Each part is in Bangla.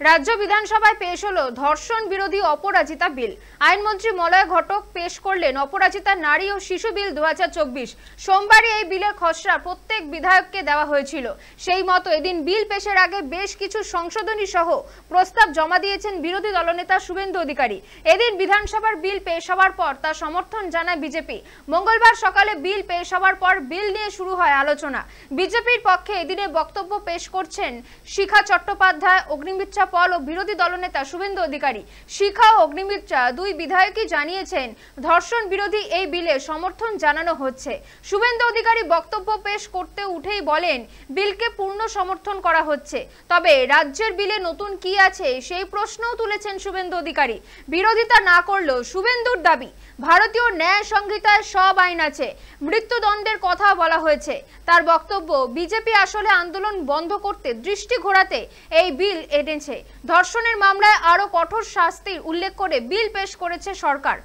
রাজ্য বিধানসভায় পেশ হলো ধর্ষণ বিরোধী অপরাজিতা বিল। আইনমন্ত্রী মলয় ঘটক পেশ করলেন অপরাজিতা নারী ও শিশু বিল 2024। সোমবারই এই বিলের খসড়া প্রত্যেক বিধায়ককে দেওয়া হয়েছিল। সেই মতো এদিন বিল পেশের আগে বেশ কিছু সংশোধনী সহ প্রস্তাব জমা দিয়েছেন বিরোধী দলনেতা শুভেন্দু অধিকারী। এদিন বিধানসভার বিল পেশ হওয়ার পর তা সমর্থন জানায় বিজেপি। মঙ্গলবার সকালে বিল পেশ হওয়ার পর বিল নিয়ে শুরু হয় আলোচনা। বিজেপির পক্ষে এদিনে বক্তব্য পেশ করছেন শিখা চট্টোপাধ্যায়, অগ্নিমিত্রা পল ও বিরোধী দলনেতা শুভেন্দু অধিকারী। শিখা ও অগ্নিমিত্রা দুই বিধায়কই জানিয়েছেন ধর্ষণ বিরোধী এই বিলে সমর্থন জানানো হচ্ছে। শুভেন্দু অধিকারী বক্তব্য পেশ করতে উঠেই বলেন বিলকে পূর্ণ সমর্থন করা হচ্ছে, তবে রাজ্যের বিলে নতুন কি আছে সেই প্রশ্নও তুলেছেন শুভেন্দু অধিকারী। বিরোধিতা না করলেও শুভেন্দুর দাবি ভারতীয় ন্যায় সংহিতায় সব আইন আছে, মৃত্যুদণ্ডের কথা বলা হয়েছে। তার বক্তব্য বিজেপি আসলে আন্দোলন বন্ধ করতে দৃষ্টি ঘোরাতে এই বিল এনেছে। ধর্ষণের মামলায় আরো কঠোর শাস্তির উল্লেখ করে বিল পেশ করেছে সরকার।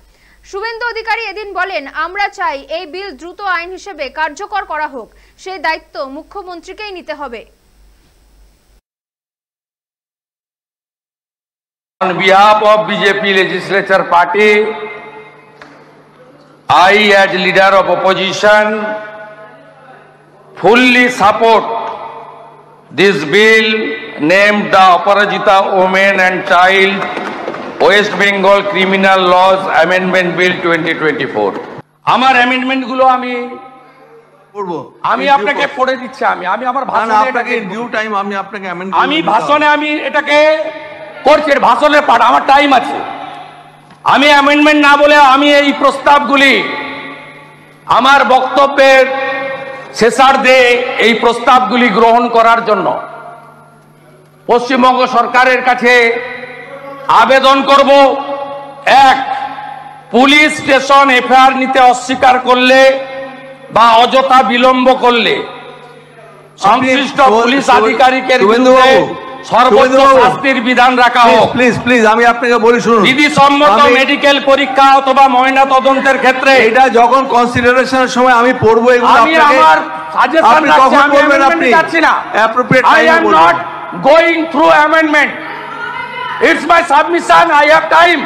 শুভেন্দু অধিকারী এদিন বলেন আমরা চাই এই বিল দ্রুত আইন হিসেবে কার্যকর করা হোক, সেই দায়িত্ব মুখ্যমন্ত্রীকেই নিতে হবে। On behalf of BJP legislature party, I as leader of opposition fully support this bill named the Aparajita Women and Child West Bengal Criminal Laws Amendment Bill 2024. আমার অ্যামেন্ডমেন্ট গুলো আমি আপনাকে পড়ে দিচ্ছি। আমি আমার ভাষণে আপনাকে ডিউ টাইম আমি ভাষণে আমি এটাকে করছি, ভাষণের পাঠ আমার টাইম আছে। আমি অ্যামেন্ডমেন্ট না বলে আমি এই প্রস্তাবগুলি আমার বক্তব্যের শেষার্ধে এই প্রস্তাবগুলি গ্রহণ করার জন্য পশ্চিমবঙ্গ সরকারের কাছে আবেদন করব। এক, পুলিশ স্টেশন এফআইআর নিতে অস্বীকার করলে বা অযথা বিলম্ব করলে সংশ্লিষ্ট পুলিশ আধিকারিকের বিরুদ্ধে সর্বোচ্চ শাস্তির বিধান রাখা হোক। প্লিজ আমি আপনাকে বলি শুনুন, বিধিসম্মত মেডিকেল পরীক্ষা অথবা ময়না তদন্তের ক্ষেত্রে এটা যখন কনসিডারেশনের সময় আমি পড়বো এগুলো আমি আমার সাজেশন রাখছি, আমি অ্যামেন্ডমেন্ট যাচ্ছি না। I am not going through amendment. It's my submission. I have time.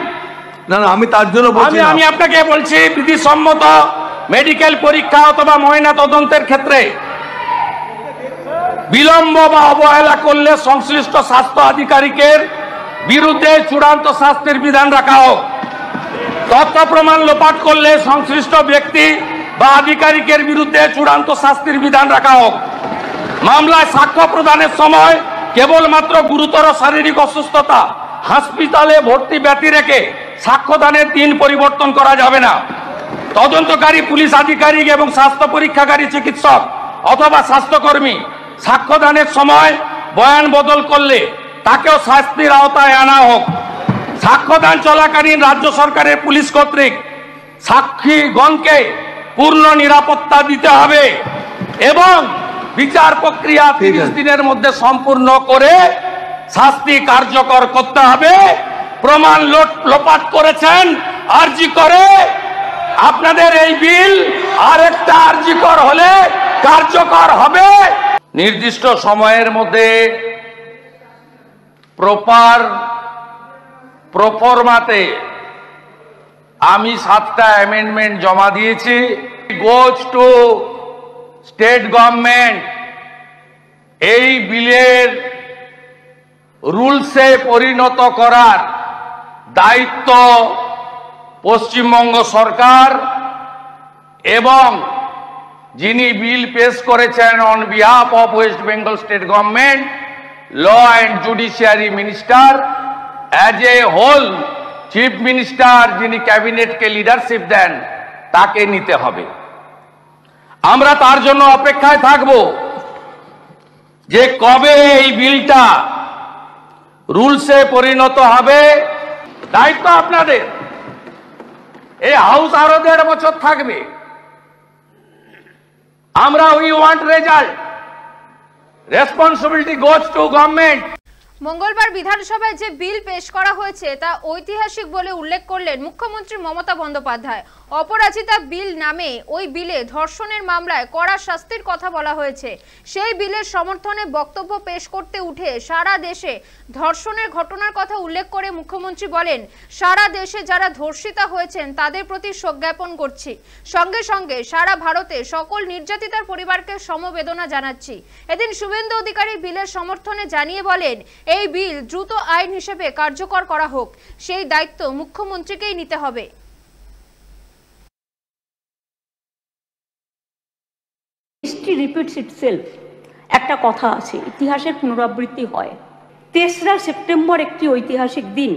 না আমি তার জন্য বলছি, আমি আপনাকে বলছি বিধিসম্মত মেডিকেল পরীক্ষা অথবা ময়না তদন্তের ক্ষেত্রে বিলম্ব বা অবহেলা করলে সংশ্লিষ্ট স্বাস্থ্য আধিকারিকের বিরুদ্ধে চূড়ান্ত শাস্তির বিধান রাখা হোক। তথ্য প্রমাণ লোপাট করলে সংশ্লিষ্ট ব্যক্তি বা আধিকারিকের বিরুদ্ধে চূড়ান্ত শাস্তির বিধান রাখা হোক। মামলায় সাক্ষ্য প্রদানের সময় কেবলমাত্র গুরুতর শারীরিক অসুস্থতা, হাসপাতালে ভর্তি ব্যতি রেখে সাক্ষ্যদানের দিন পরিবর্তন করা যাবে না। তদন্তকারী পুলিশ আধিকারিক এবং স্বাস্থ্য পরীক্ষাকারী চিকিৎসক অথবা স্বাস্থ্যকর্মী সাক্ষ্যদানের সময় বয়ান বদল করলে তাকেও শাস্তির আওতায় আনা হোক। সাক্ষ্যদান চলাকালীন রাজ্য সরকারের পুলিশ কর্তৃক সাক্ষীগণকে পূর্ণ নিরাপত্তা দিতে হবে এবং বিচার প্রক্রিয়া 30 দিনের মধ্যে সম্পূর্ণ করে শাস্তি কার্যকর করতে হবে। প্রমাণ লোপাট করেছেন আরজি করে, আপনাদের এই বিল আরেকটা আরজি কর হলে কার্যকর হবে। নির্দিষ্ট সময়ের মধ্যে প্রফরমাতে আমি 7টা অ্যামেন্ডমেন্ট জমা দিয়েছি। Goes to state government. এই বিলের রুলসে পরিণত করার দায়িত্ব পশ্চিমবঙ্গ সরকার এবং যিনি বিল পেশ করেছেন on behalf of West Bengal state government, law and judiciary minister as a whole, chief minister যিনি ক্যাবিনেটকে লিডারশিপ দেন তাকে নিতে হবে। আমরা তার জন্য অপেক্ষায় থাকব যে কবে এই বিলটা রুলসে পরিণত হবে। দায়িত্ব আপনাদের। এই হাউস আরো 1.5 বছর থাকবে। আমরা we want result. Responsibility goes to government. মঙ্গলবার বিধানসভায় যে বিল পেশ করা হয়েছে তা ঐতিহাসিক বলে উল্লেখ করলেন মুখ্যমন্ত্রী মমতা বন্দ্যোপাধ্যায়। অপরাজিতা বিল নামে ওই বিলে ধর্ষণের মামলায় কড়া শাস্তির কথা বলা হয়েছে। সেই বিলের সমর্থনে বক্তব্য পেশ করতে উঠে সারা দেশে ধর্ষণের ঘটনার কথা উল্লেখ করে মুখ্যমন্ত্রী বলেন, সারা দেশে যারা ধর্ষিতা হয়েছেন তাদের প্রতি শোক জ্ঞাপন করছি। সঙ্গে সঙ্গে সারা ভারতে সকল নির্যাতিতার পরিবারকে সমবেদনা জানাচ্ছি। এদিন শুভেন্দু অধিকারী বিলের সমর্থনে জানিয়ে বলেন, এই বিল দ্রুত আইন হিসেবে কার্যকর করা হোক, সেই দায়িত্ব মুখ্যমন্ত্রীকেই নিতে হবে। হিস্ট্রি রিপিটস ইটসেলফ, একটা কথা আছে, ইতিহাসের পুনরাবৃত্তি হয়। 3রা সেপ্টেম্বর একটি ঐতিহাসিক দিন।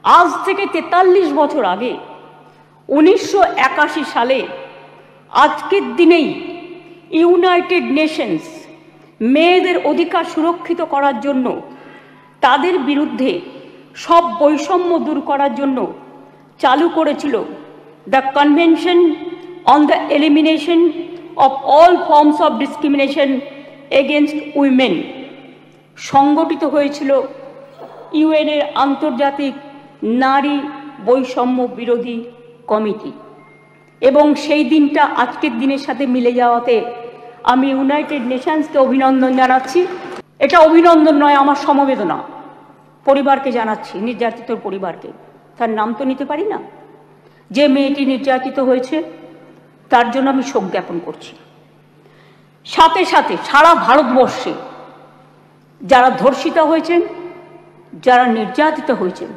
আজ থেকে 43 বছর আগে 1981 সালে আজকের দিনেই ইউনাইটেড নেশনস মেয়েদের অধিকার সুরক্ষিত করার জন্য, তাদের বিরুদ্ধে সব বৈষম্য দূর করার জন্য চালু করেছিল the convention on the elimination of all forms of discrimination against women. সংগঠিত হয়েছিল ইউএনের আন্তর্জাতিক নারী বৈষম্য বিরোধী কমিটি, এবং সেই দিনটা আজকের দিনের সাথে মিলে যাওয়াতে আমি ইউনাইটেড নেশনসকে অভিনন্দন জানাচ্ছি। এটা অভিনন্দন নয়, আমার সমবেদনা পরিবারকে জানাচ্ছি, নির্যাতিত পরিবারকে। তার নাম তো নিতে পারি না, যে মেয়েটি নির্যাতিত হয়েছে তার জন্য আমি শোক জ্ঞাপন করছি। সাথে সাথে সারা ভারতবর্ষে যারা ধর্ষিতা হয়েছেন, যারা নির্যাতিত হয়েছেন,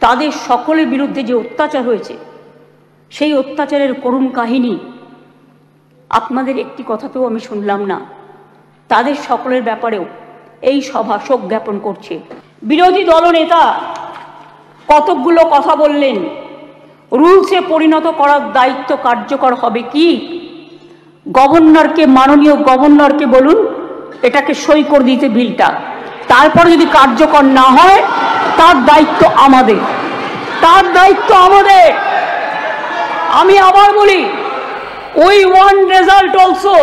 তাদের সকলের বিরুদ্ধে যে অত্যাচার হয়েছে, সেই অত্যাচারের করুণ কাহিনী আপনাদের একটি কথাতেও আমি শুনলাম না। তাদের সকলের ব্যাপারেও এই সভা শোক জ্ঞাপন করছে। বিরোধী দলনেতা কতকগুলো কথা বললেন, রুলসে পরিণত করার দায়িত্ব কার্যকর হবে কি? গভর্নরকে, মাননীয় গভর্নরকে বলুন এটাকে সই করে দিতে বিলটা, তারপরে যদি কার্যকর না হয় তার দায়িত্ব আমাদের, তার দায়িত্ব আমাদের। আমি আবার বলি, উই ওয়ান্ট রেজাল্ট অলসো।